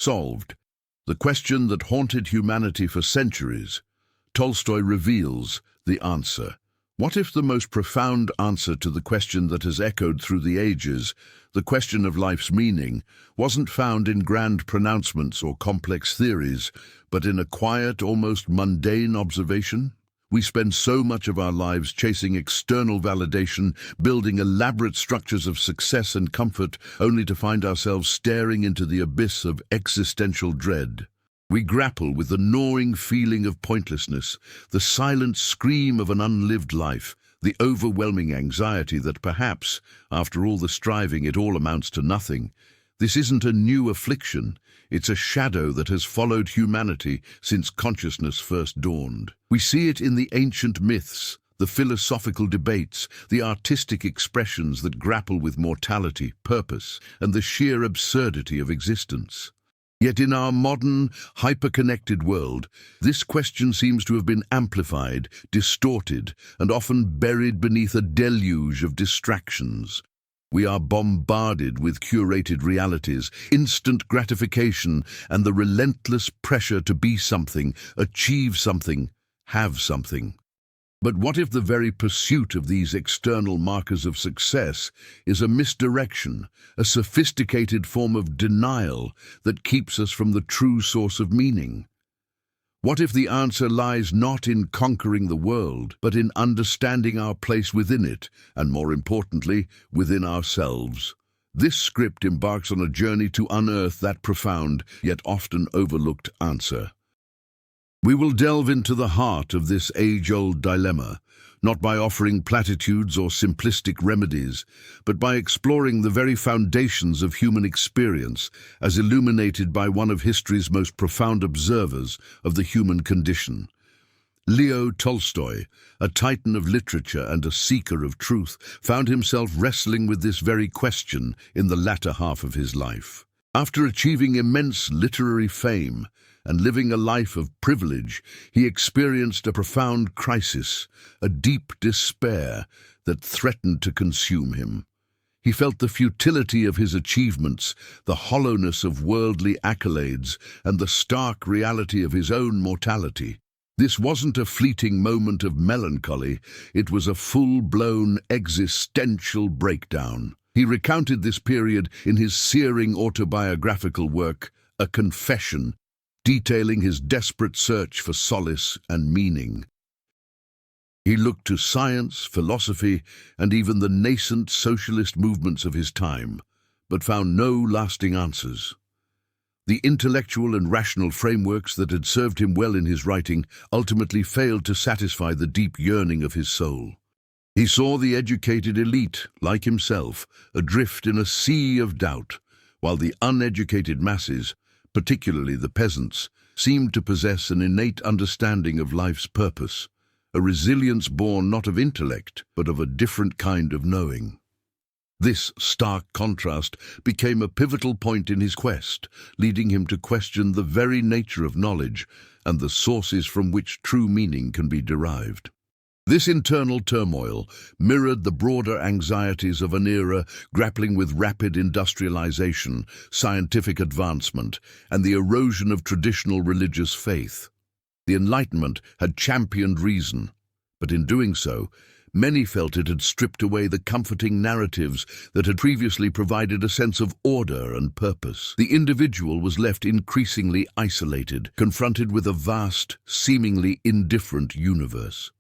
Solved. The question that haunted humanity for centuries. Tolstoy reveals the answer. What if the most profound answer to the question that has echoed through the ages, the question of life's meaning, wasn't found in grand pronouncements or complex theories, but in a quiet, almost mundane observation? We spend so much of our lives chasing external validation, building elaborate structures of success and comfort, only to find ourselves staring into the abyss of existential dread. We grapple with the gnawing feeling of pointlessness, the silent scream of an unlived life, the overwhelming anxiety that perhaps, after all the striving, it all amounts to nothing. This isn't a new affliction. It's a shadow that has followed humanity since consciousness first dawned. We see it in the ancient myths, the philosophical debates, the artistic expressions that grapple with mortality, purpose, and the sheer absurdity of existence. Yet in our modern, hyper-connected world, this question seems to have been amplified, distorted, and often buried beneath a deluge of distractions. We are bombarded with curated realities, instant gratification, and the relentless pressure to be something, achieve something, have something. But what if the very pursuit of these external markers of success is a misdirection, a sophisticated form of denial that keeps us from the true source of meaning? What if the answer lies not in conquering the world, but in understanding our place within it, and more importantly, within ourselves? This script embarks on a journey to unearth that profound, yet often overlooked answer. We will delve into the heart of this age-old dilemma, not by offering platitudes or simplistic remedies, but by exploring the very foundations of human experience as illuminated by one of history's most profound observers of the human condition. Leo Tolstoy, a titan of literature and a seeker of truth, found himself wrestling with this very question in the latter half of his life. After achieving immense literary fame and living a life of privilege, he experienced a profound crisis, a deep despair that threatened to consume him. He felt the futility of his achievements, the hollowness of worldly accolades, and the stark reality of his own mortality. This wasn't a fleeting moment of melancholy, it was a full-blown existential breakdown. He recounted this period in his searing autobiographical work, A Confession, detailing his desperate search for solace and meaning. He looked to science, philosophy, and even the nascent socialist movements of his time, but found no lasting answers. The intellectual and rational frameworks that had served him well in his writing ultimately failed to satisfy the deep yearning of his soul. He saw the educated elite, like himself, adrift in a sea of doubt, while the uneducated masses, particularly the peasants, seemed to possess an innate understanding of life's purpose, a resilience born not of intellect, but of a different kind of knowing. This stark contrast became a pivotal point in his quest, leading him to question the very nature of knowledge and the sources from which true meaning can be derived. This internal turmoil mirrored the broader anxieties of an era grappling with rapid industrialization, scientific advancement, and the erosion of traditional religious faith. The Enlightenment had championed reason, but in doing so, many felt it had stripped away the comforting narratives that had previously provided a sense of order and purpose. The individual was left increasingly isolated, confronted with a vast, seemingly indifferent universe.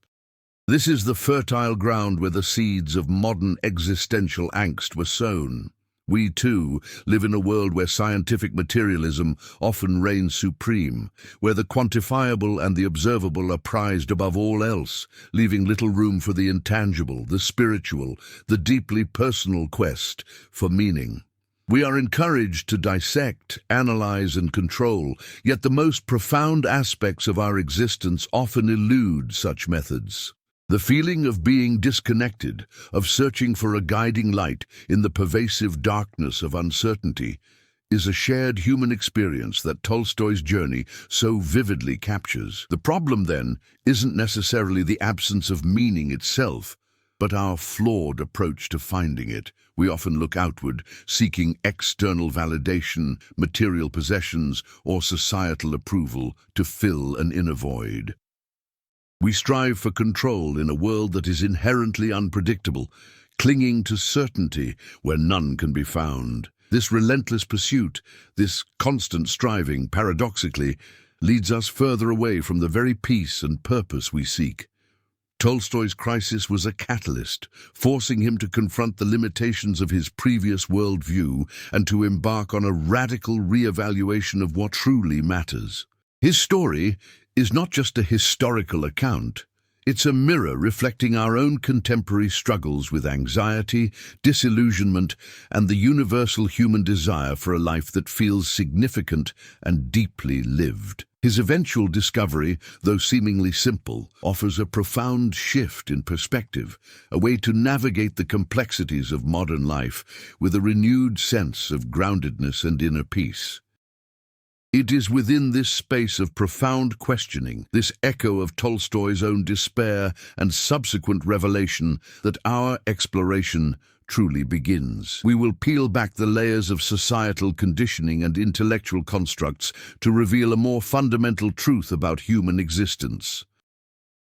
This is the fertile ground where the seeds of modern existential angst were sown. We, too, live in a world where scientific materialism often reigns supreme, where the quantifiable and the observable are prized above all else, leaving little room for the intangible, the spiritual, the deeply personal quest for meaning. We are encouraged to dissect, analyze, and control, yet the most profound aspects of our existence often elude such methods. The feeling of being disconnected, of searching for a guiding light in the pervasive darkness of uncertainty, is a shared human experience that Tolstoy's journey so vividly captures. The problem, then, isn't necessarily the absence of meaning itself, but our flawed approach to finding it. We often look outward, seeking external validation, material possessions, or societal approval to fill an inner void. We strive for control in a world that is inherently unpredictable, clinging to certainty where none can be found. This relentless pursuit, this constant striving, paradoxically, leads us further away from the very peace and purpose we seek. Tolstoy's crisis was a catalyst, forcing him to confront the limitations of his previous worldview and to embark on a radical re-evaluation of what truly matters. His story is not just a historical account. It's a mirror reflecting our own contemporary struggles with anxiety, disillusionment, and the universal human desire for a life that feels significant and deeply lived. His eventual discovery, though seemingly simple, offers a profound shift in perspective, a way to navigate the complexities of modern life with a renewed sense of groundedness and inner peace. It is within this space of profound questioning, this echo of Tolstoy's own despair and subsequent revelation, that our exploration truly begins. We will peel back the layers of societal conditioning and intellectual constructs to reveal a more fundamental truth about human existence.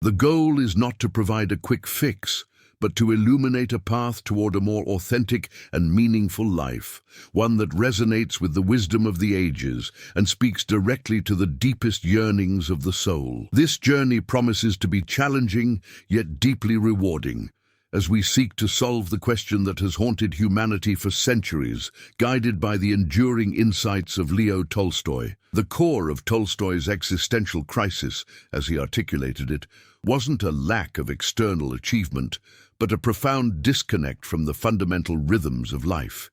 The goal is not to provide a quick fix, but to illuminate a path toward a more authentic and meaningful life, one that resonates with the wisdom of the ages and speaks directly to the deepest yearnings of the soul. This journey promises to be challenging, yet deeply rewarding, as we seek to solve the question that has haunted humanity for centuries, guided by the enduring insights of Leo Tolstoy. The core of Tolstoy's existential crisis, as he articulated it, wasn't a lack of external achievement, but a profound disconnect from the fundamental rhythms of life.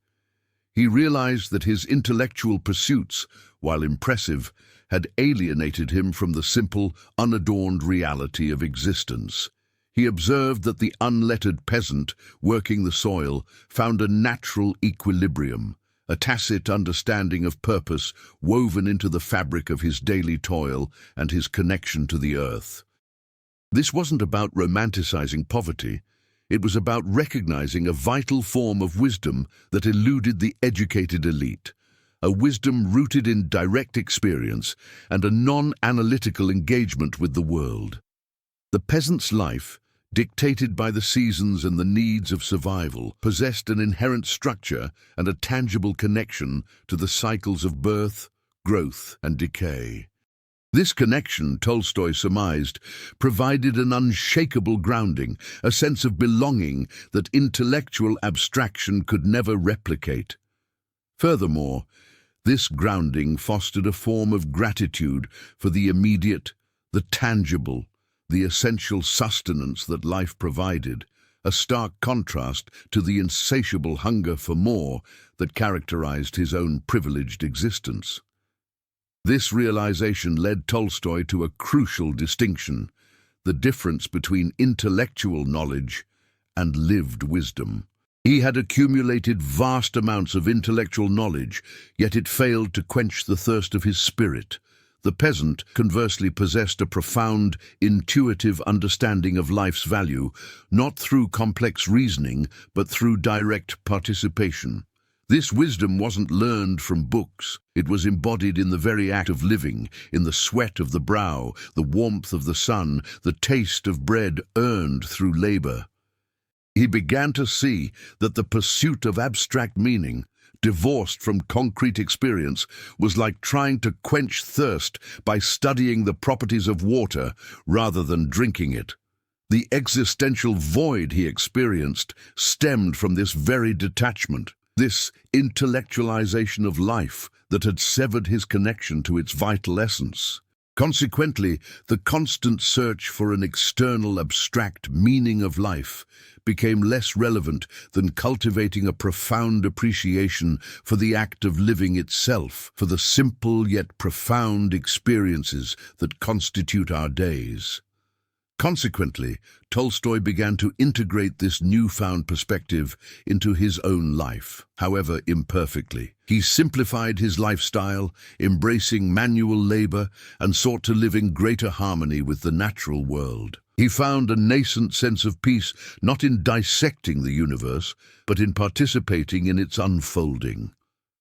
He realized that his intellectual pursuits, while impressive, had alienated him from the simple, unadorned reality of existence. He observed that the unlettered peasant, working the soil, found a natural equilibrium, a tacit understanding of purpose woven into the fabric of his daily toil and his connection to the earth. This wasn't about romanticizing poverty. It was about recognizing a vital form of wisdom that eluded the educated elite, a wisdom rooted in direct experience and a non-analytical engagement with the world. The peasant's life, dictated by the seasons and the needs of survival, possessed an inherent structure and a tangible connection to the cycles of birth, growth, and decay. This connection, Tolstoy surmised, provided an unshakable grounding, a sense of belonging that intellectual abstraction could never replicate. Furthermore, this grounding fostered a form of gratitude for the immediate, the tangible, the essential sustenance that life provided, a stark contrast to the insatiable hunger for more that characterized his own privileged existence. This realization led Tolstoy to a crucial distinction: the difference between intellectual knowledge and lived wisdom. He had accumulated vast amounts of intellectual knowledge, yet it failed to quench the thirst of his spirit. The peasant, conversely, possessed a profound, intuitive understanding of life's value, not through complex reasoning, but through direct participation. This wisdom wasn't learned from books. It was embodied in the very act of living, in the sweat of the brow, the warmth of the sun, the taste of bread earned through labor. He began to see that the pursuit of abstract meaning, divorced from concrete experience, was like trying to quench thirst by studying the properties of water rather than drinking it. The existential void he experienced stemmed from this very detachment, this intellectualization of life that had severed his connection to its vital essence. Consequently, the constant search for an external, abstract meaning of life became less relevant than cultivating a profound appreciation for the act of living itself, for the simple yet profound experiences that constitute our days. Consequently, Tolstoy began to integrate this newfound perspective into his own life, however imperfectly. He simplified his lifestyle, embracing manual labor, and sought to live in greater harmony with the natural world. He found a nascent sense of peace not in dissecting the universe, but in participating in its unfolding.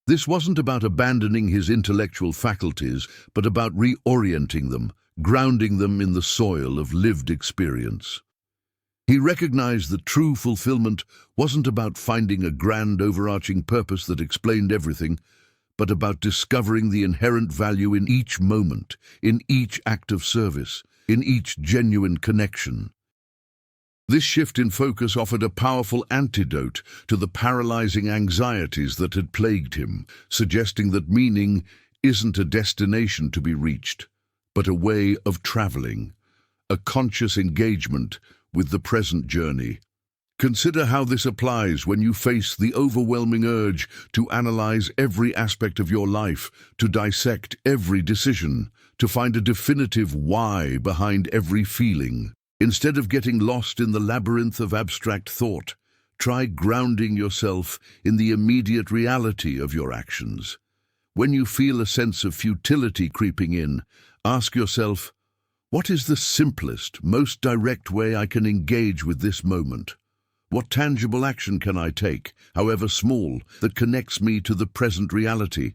This wasn't about abandoning his intellectual faculties, but about reorienting them, grounding them in the soil of lived experience. He recognized that true fulfillment wasn't about finding a grand overarching purpose that explained everything, but about discovering the inherent value in each moment, in each act of service, in each genuine connection. This shift in focus offered a powerful antidote to the paralyzing anxieties that had plagued him, suggesting that meaning isn't a destination to be reached, but a way of traveling, a conscious engagement with the present journey. Consider how this applies when you face the overwhelming urge to analyze every aspect of your life, to dissect every decision, to find a definitive why behind every feeling. Instead of getting lost in the labyrinth of abstract thought, try grounding yourself in the immediate reality of your actions. When you feel a sense of futility creeping in, ask yourself, what is the simplest, most direct way I can engage with this moment? What tangible action can I take, however small, that connects me to the present reality?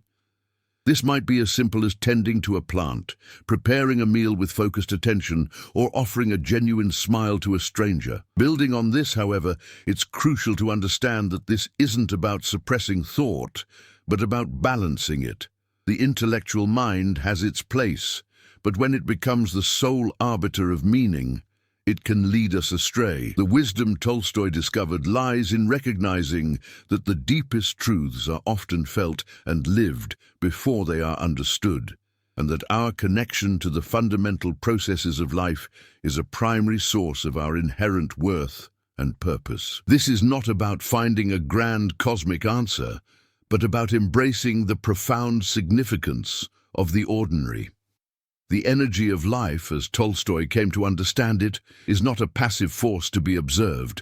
This might be as simple as tending to a plant, preparing a meal with focused attention, or offering a genuine smile to a stranger. Building on this, however, it's crucial to understand that this isn't about suppressing thought, but about balancing it. The intellectual mind has its place, but when it becomes the sole arbiter of meaning, it can lead us astray. The wisdom Tolstoy discovered lies in recognizing that the deepest truths are often felt and lived before they are understood, and that our connection to the fundamental processes of life is a primary source of our inherent worth and purpose. This is not about finding a grand cosmic answer, but about embracing the profound significance of the ordinary. The energy of life, as Tolstoy came to understand it, is not a passive force to be observed,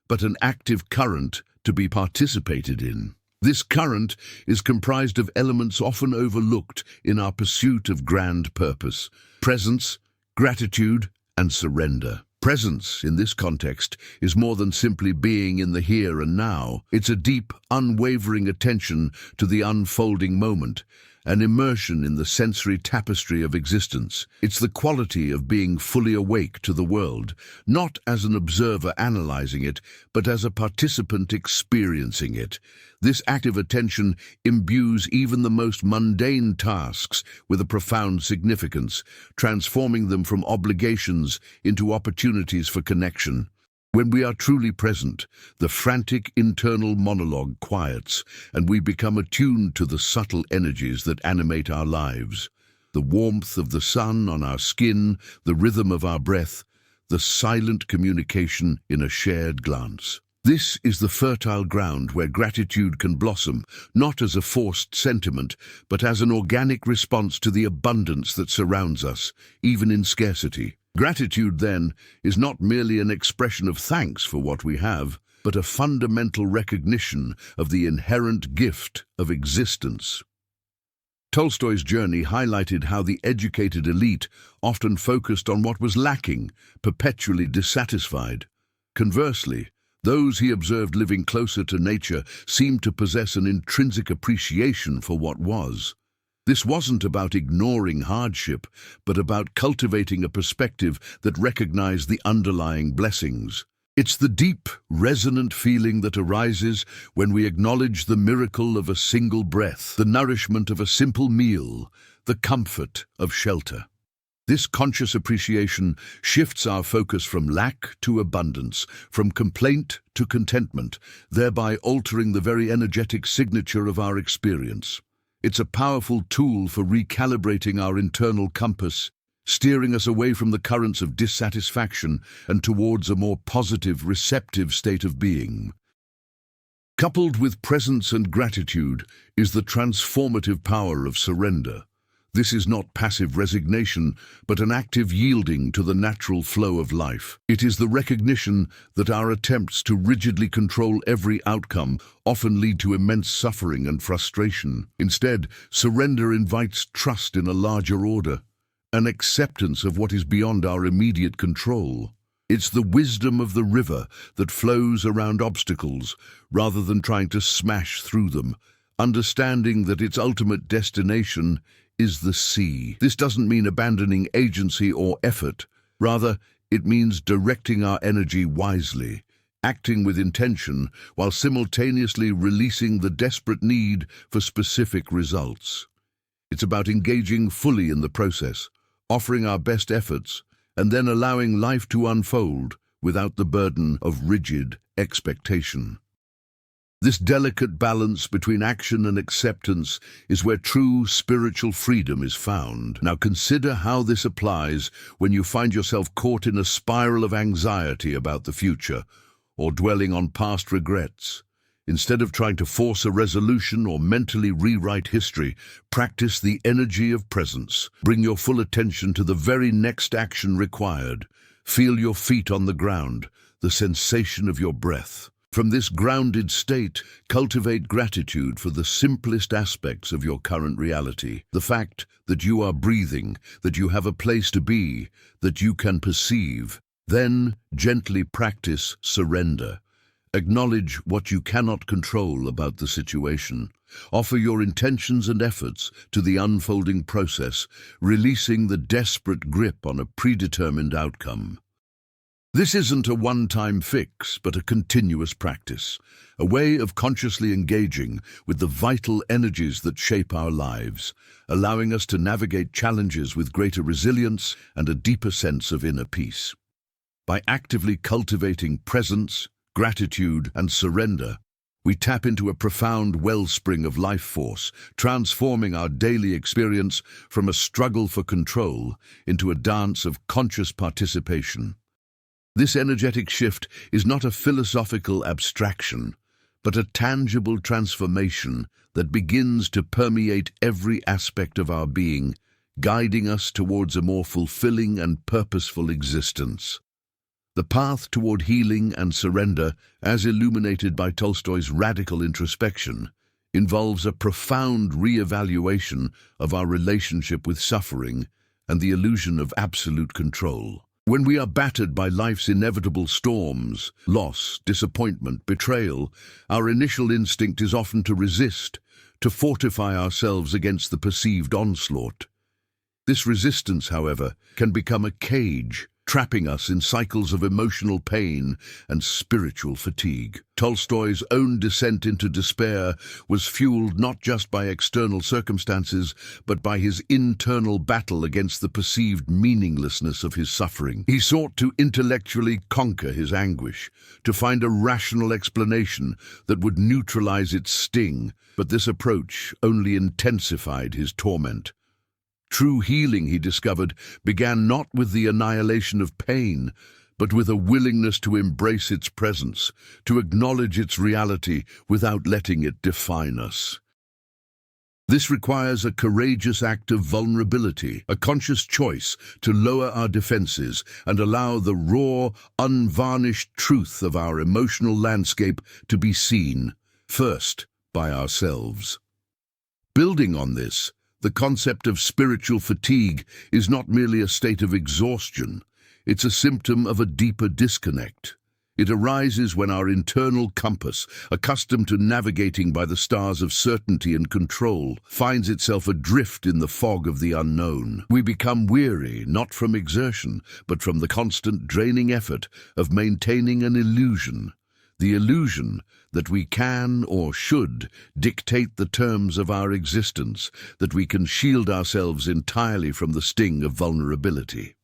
but an active current to be participated in. This current is comprised of elements often overlooked in our pursuit of grand purpose: presence, gratitude, and surrender. Presence, in this context, is more than simply being in the here and now. It's a deep, unwavering attention to the unfolding moment, an immersion in the sensory tapestry of existence. It's the quality of being fully awake to the world, not as an observer analyzing it, but as a participant experiencing it. This active attention imbues even the most mundane tasks with a profound significance, transforming them from obligations into opportunities for connection. When we are truly present, the frantic internal monologue quiets, and we become attuned to the subtle energies that animate our lives. The warmth of the sun on our skin, the rhythm of our breath, the silent communication in a shared glance. This is the fertile ground where gratitude can blossom, not as a forced sentiment, but as an organic response to the abundance that surrounds us, even in scarcity. Gratitude, then, is not merely an expression of thanks for what we have, but a fundamental recognition of the inherent gift of existence. Tolstoy's journey highlighted how the educated elite often focused on what was lacking, perpetually dissatisfied. Conversely, those he observed living closer to nature seemed to possess an intrinsic appreciation for what was. This wasn't about ignoring hardship, but about cultivating a perspective that recognized the underlying blessings. It's the deep, resonant feeling that arises when we acknowledge the miracle of a single breath, the nourishment of a simple meal, the comfort of shelter. This conscious appreciation shifts our focus from lack to abundance, from complaint to contentment, thereby altering the very energetic signature of our experience. It's a powerful tool for recalibrating our internal compass, steering us away from the currents of dissatisfaction and towards a more positive, receptive state of being. Coupled with presence and gratitude is the transformative power of surrender. This is not passive resignation, but an active yielding to the natural flow of life. It is the recognition that our attempts to rigidly control every outcome often lead to immense suffering and frustration. Instead, surrender invites trust in a larger order, an acceptance of what is beyond our immediate control. It's the wisdom of the river that flows around obstacles rather than trying to smash through them, understanding that its ultimate destination is the sea. This doesn't mean abandoning agency or effort. Rather, it means directing our energy wisely, acting with intention while simultaneously releasing the desperate need for specific results. It's about engaging fully in the process, offering our best efforts, and then allowing life to unfold without the burden of rigid expectation. This delicate balance between action and acceptance is where true spiritual freedom is found. Now consider how this applies when you find yourself caught in a spiral of anxiety about the future or dwelling on past regrets. Instead of trying to force a resolution or mentally rewrite history, practice the energy of presence. Bring your full attention to the very next action required. Feel your feet on the ground, the sensation of your breath. From this grounded state, cultivate gratitude for the simplest aspects of your current reality. The fact that you are breathing, that you have a place to be, that you can perceive. Then, gently practice surrender. Acknowledge what you cannot control about the situation. Offer your intentions and efforts to the unfolding process, releasing the desperate grip on a predetermined outcome. This isn't a one-time fix, but a continuous practice, a way of consciously engaging with the vital energies that shape our lives, allowing us to navigate challenges with greater resilience and a deeper sense of inner peace. By actively cultivating presence, gratitude, and surrender, we tap into a profound wellspring of life force, transforming our daily experience from a struggle for control into a dance of conscious participation. This energetic shift is not a philosophical abstraction, but a tangible transformation that begins to permeate every aspect of our being, guiding us towards a more fulfilling and purposeful existence. The path toward healing and surrender, as illuminated by Tolstoy's radical introspection, involves a profound re-evaluation of our relationship with suffering and the illusion of absolute control. When we are battered by life's inevitable storms, loss, disappointment, betrayal, our initial instinct is often to resist, to fortify ourselves against the perceived onslaught. This resistance, however, can become a cage, trapping us in cycles of emotional pain and spiritual fatigue. Tolstoy's own descent into despair was fueled not just by external circumstances, but by his internal battle against the perceived meaninglessness of his suffering. He sought to intellectually conquer his anguish, to find a rational explanation that would neutralize its sting, but this approach only intensified his torment. True healing, he discovered, began not with the annihilation of pain, but with a willingness to embrace its presence, to acknowledge its reality without letting it define us. This requires a courageous act of vulnerability, a conscious choice to lower our defenses and allow the raw, unvarnished truth of our emotional landscape to be seen, first, by ourselves. Building on this, the concept of spiritual fatigue is not merely a state of exhaustion, it's a symptom of a deeper disconnect. It arises when our internal compass, accustomed to navigating by the stars of certainty and control, finds itself adrift in the fog of the unknown. We become weary, not from exertion, but from the constant draining effort of maintaining an illusion. The illusion that we can or should dictate the terms of our existence, that we can shield ourselves entirely from the sting of vulnerability.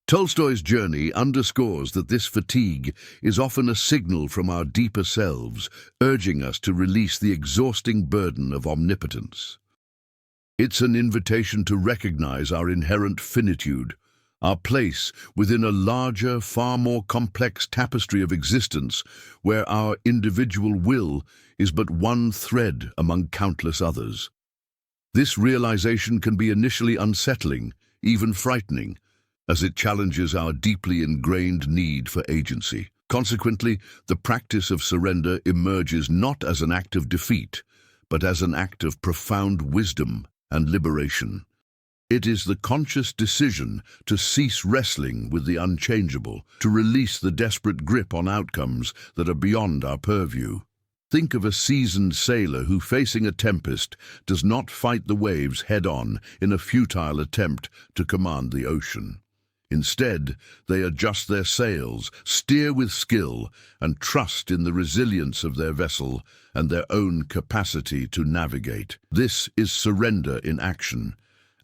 Tolstoy's journey underscores that this fatigue is often a signal from our deeper selves, urging us to release the exhausting burden of omnipotence. It's an invitation to recognize our inherent finitude, our place within a larger, far more complex tapestry of existence where our individual will is but one thread among countless others. This realization can be initially unsettling, even frightening, as it challenges our deeply ingrained need for agency. Consequently, the practice of surrender emerges not as an act of defeat, but as an act of profound wisdom and liberation. It is the conscious decision to cease wrestling with the unchangeable, to release the desperate grip on outcomes that are beyond our purview. Think of a seasoned sailor who, facing a tempest, does not fight the waves head-on in a futile attempt to command the ocean. Instead, they adjust their sails, steer with skill, and trust in the resilience of their vessel and their own capacity to navigate. This is surrender in action,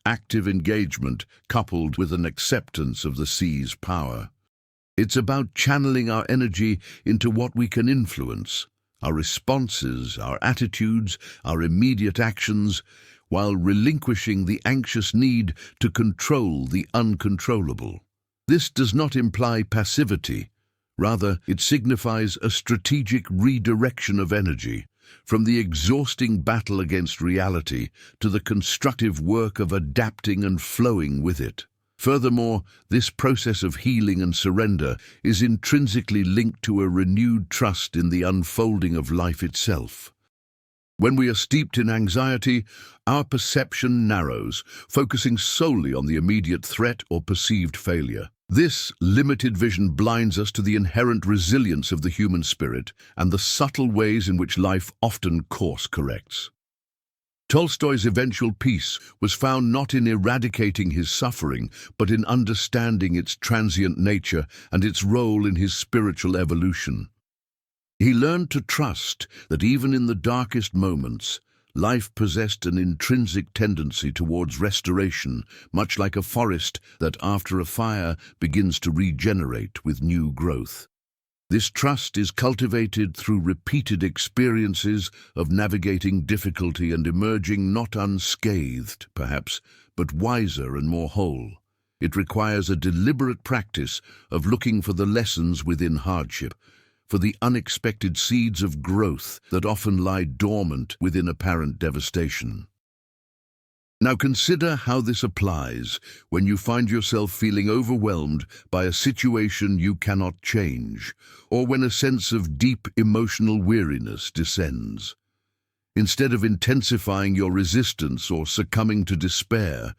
active engagement coupled with an acceptance of the sea's power. It's about channeling our energy into what we can influence, our responses, our attitudes, our immediate actions, while relinquishing the anxious need to control the uncontrollable. This does not imply passivity. Rather, it signifies a strategic redirection of energy, from the exhausting battle against reality to the constructive work of adapting and flowing with it. Furthermore, this process of healing and surrender is intrinsically linked to a renewed trust in the unfolding of life itself. When we are steeped in anxiety, our perception narrows, focusing solely on the immediate threat or perceived failure. This limited vision blinds us to the inherent resilience of the human spirit and the subtle ways in which life often course corrects. Tolstoy's eventual peace was found not in eradicating his suffering, but in understanding its transient nature and its role in his spiritual evolution. He learned to trust that even in the darkest moments, life possessed an intrinsic tendency towards restoration, much like a forest that, after a fire, begins to regenerate with new growth. This trust is cultivated through repeated experiences of navigating difficulty and emerging not unscathed, perhaps, but wiser and more whole. It requires a deliberate practice of looking for the lessons within hardship, for the unexpected seeds of growth that often lie dormant within apparent devastation. Now consider how this applies when you find yourself feeling overwhelmed by a situation you cannot change, or when a sense of deep emotional weariness descends. Instead of intensifying your resistance or succumbing to despair,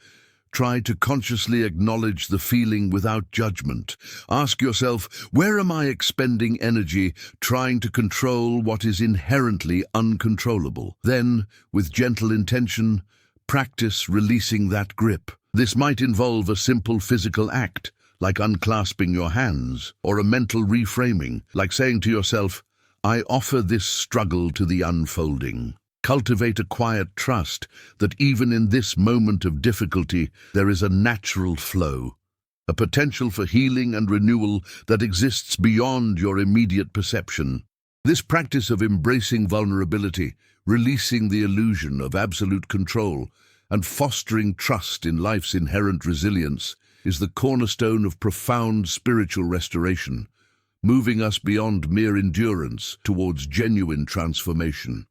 try to consciously acknowledge the feeling without judgment. Ask yourself, where am I expending energy trying to control what is inherently uncontrollable? Then, with gentle intention, practice releasing that grip. This might involve a simple physical act, like unclasping your hands, or a mental reframing, like saying to yourself, I offer this struggle to the unfolding. Cultivate a quiet trust that even in this moment of difficulty, there is a natural flow, a potential for healing and renewal that exists beyond your immediate perception. This practice of embracing vulnerability, releasing the illusion of absolute control, and fostering trust in life's inherent resilience is the cornerstone of profound spiritual restoration, moving us beyond mere endurance towards genuine transformation.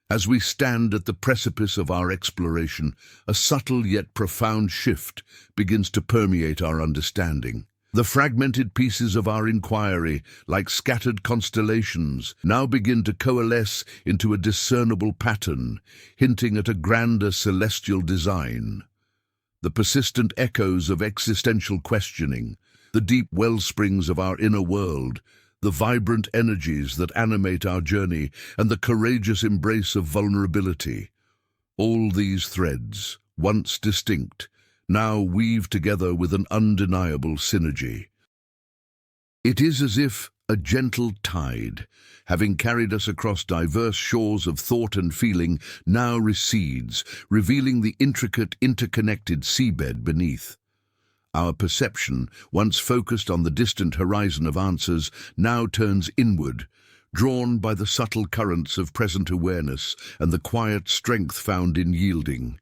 As we stand at the precipice of our exploration, a subtle yet profound shift begins to permeate our understanding. The fragmented pieces of our inquiry, like scattered constellations, now begin to coalesce into a discernible pattern, hinting at a grander celestial design. The persistent echoes of existential questioning, the deep wellsprings of our inner world, the vibrant energies that animate our journey, and the courageous embrace of vulnerability. All these threads, once distinct, now weave together with an undeniable synergy. It is as if a gentle tide, having carried us across diverse shores of thought and feeling, now recedes, revealing the intricate, interconnected seabed beneath. Our perception, once focused on the distant horizon of answers, now turns inward, drawn by the subtle currents of present awareness and the quiet strength found in yielding.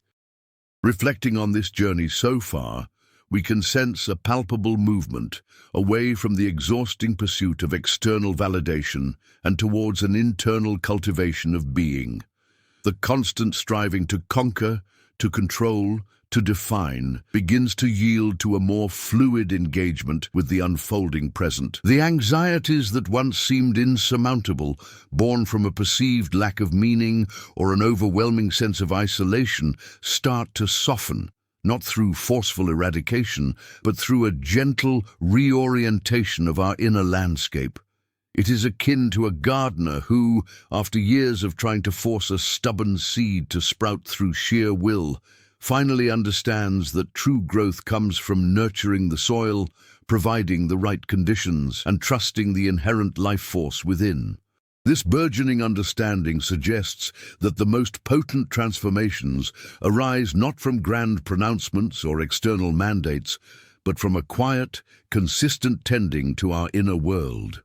Reflecting on this journey so far, we can sense a palpable movement away from the exhausting pursuit of external validation and towards an internal cultivation of being. The constant striving to conquer, to control, to define, begins to yield to a more fluid engagement with the unfolding present. The anxieties that once seemed insurmountable, born from a perceived lack of meaning or an overwhelming sense of isolation, start to soften, not through forceful eradication, but through a gentle reorientation of our inner landscape. It is akin to a gardener who, after years of trying to force a stubborn seed to sprout through sheer will, finally understands that true growth comes from nurturing the soil, providing the right conditions, and trusting the inherent life force within. This burgeoning understanding suggests that the most potent transformations arise not from grand pronouncements or external mandates, but from a quiet, consistent tending to our inner world.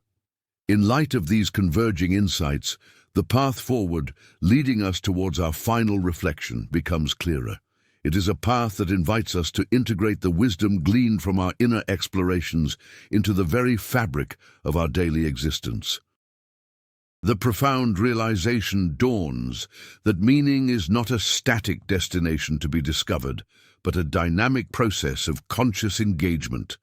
In light of these converging insights, the path forward, leading us towards our final reflection, becomes clearer. It is a path that invites us to integrate the wisdom gleaned from our inner explorations into the very fabric of our daily existence. The profound realization dawns that meaning is not a static destination to be discovered, but a dynamic process of conscious engagement,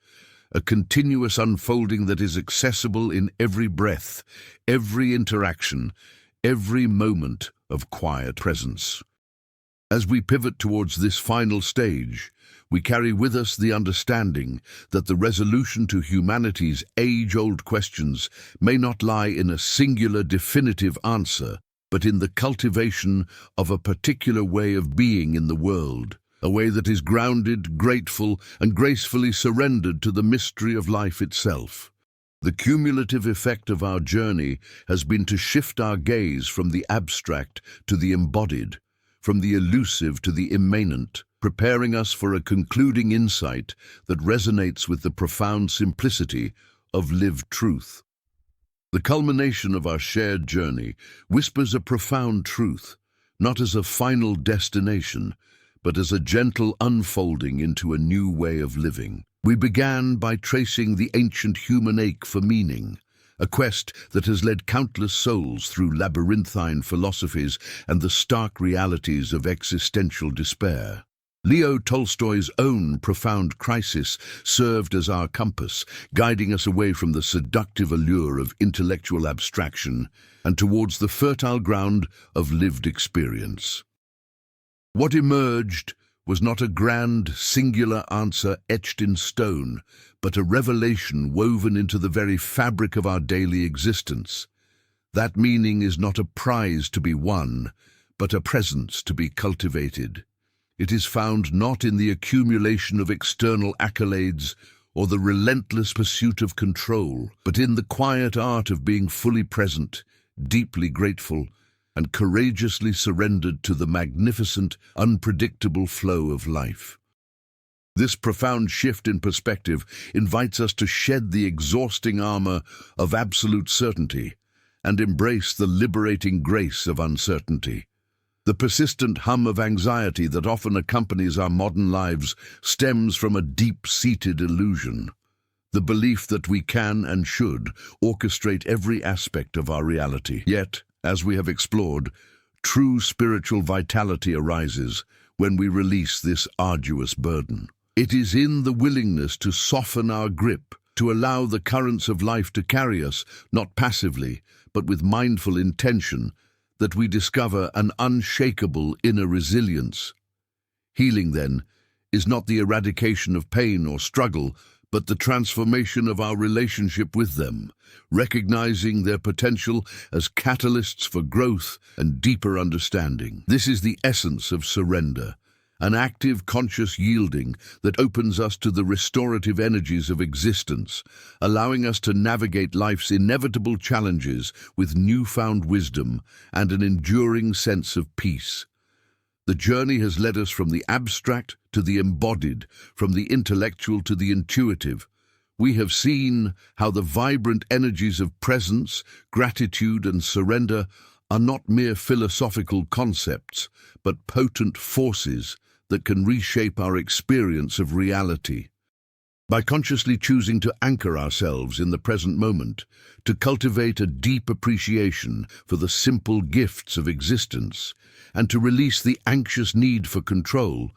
a continuous unfolding that is accessible in every breath, every interaction, every moment of quiet presence. As we pivot towards this final stage, we carry with us the understanding that the resolution to humanity's age-old questions may not lie in a singular definitive answer, but in the cultivation of a particular way of being in the world, a way that is grounded, grateful, and gracefully surrendered to the mystery of life itself. The cumulative effect of our journey has been to shift our gaze from the abstract to the embodied, from the elusive to the immanent, preparing us for a concluding insight that resonates with the profound simplicity of lived truth. The culmination of our shared journey whispers a profound truth, not as a final destination, but as a gentle unfolding into a new way of living. We began by tracing the ancient human ache for meaning, a quest that has led countless souls through labyrinthine philosophies and the stark realities of existential despair. Leo Tolstoy's own profound crisis served as our compass, guiding us away from the seductive allure of intellectual abstraction and towards the fertile ground of lived experience. What emerged was not a grand, singular answer etched in stone, but a revelation woven into the very fabric of our daily existence. That meaning is not a prize to be won, but a presence to be cultivated. It is found not in the accumulation of external accolades or the relentless pursuit of control, but in the quiet art of being fully present, deeply grateful, and courageously surrendered to the magnificent, unpredictable flow of life. This profound shift in perspective invites us to shed the exhausting armor of absolute certainty and embrace the liberating grace of uncertainty. The persistent hum of anxiety that often accompanies our modern lives stems from a deep-seated illusion, the belief that we can and should orchestrate every aspect of our reality. Yet, as we have explored, true spiritual vitality arises when we release this arduous burden. It is in the willingness to soften our grip, to allow the currents of life to carry us, not passively, but with mindful intention, that we discover an unshakable inner resilience. Healing, then, is not the eradication of pain or struggle, but the transformation of our relationship with them, recognizing their potential as catalysts for growth and deeper understanding. This is the essence of surrender, an active, conscious yielding that opens us to the restorative energies of existence, allowing us to navigate life's inevitable challenges with newfound wisdom and an enduring sense of peace. The journey has led us from the abstract to the embodied, from the intellectual to the intuitive. We have seen how the vibrant energies of presence, gratitude, and surrender are not mere philosophical concepts, but potent forces that can reshape our experience of reality. By consciously choosing to anchor ourselves in the present moment, to cultivate a deep appreciation for the simple gifts of existence, and to release the anxious need for control,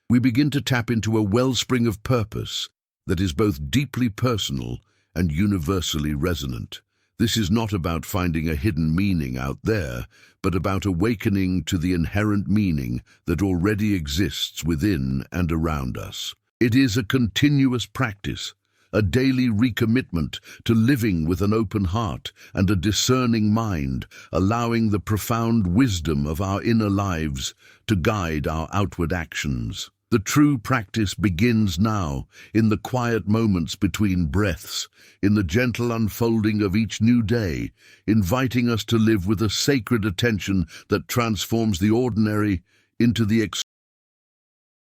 we begin to tap into a wellspring of purpose that is both deeply personal and universally resonant. This is not about finding a hidden meaning out there, but about awakening to the inherent meaning that already exists within and around us. It is a continuous practice, a daily recommitment to living with an open heart and a discerning mind, allowing the profound wisdom of our inner lives to guide our outward actions. The true practice begins now, in the quiet moments between breaths, in the gentle unfolding of each new day, inviting us to live with a sacred attention that transforms the ordinary into the extraordinary.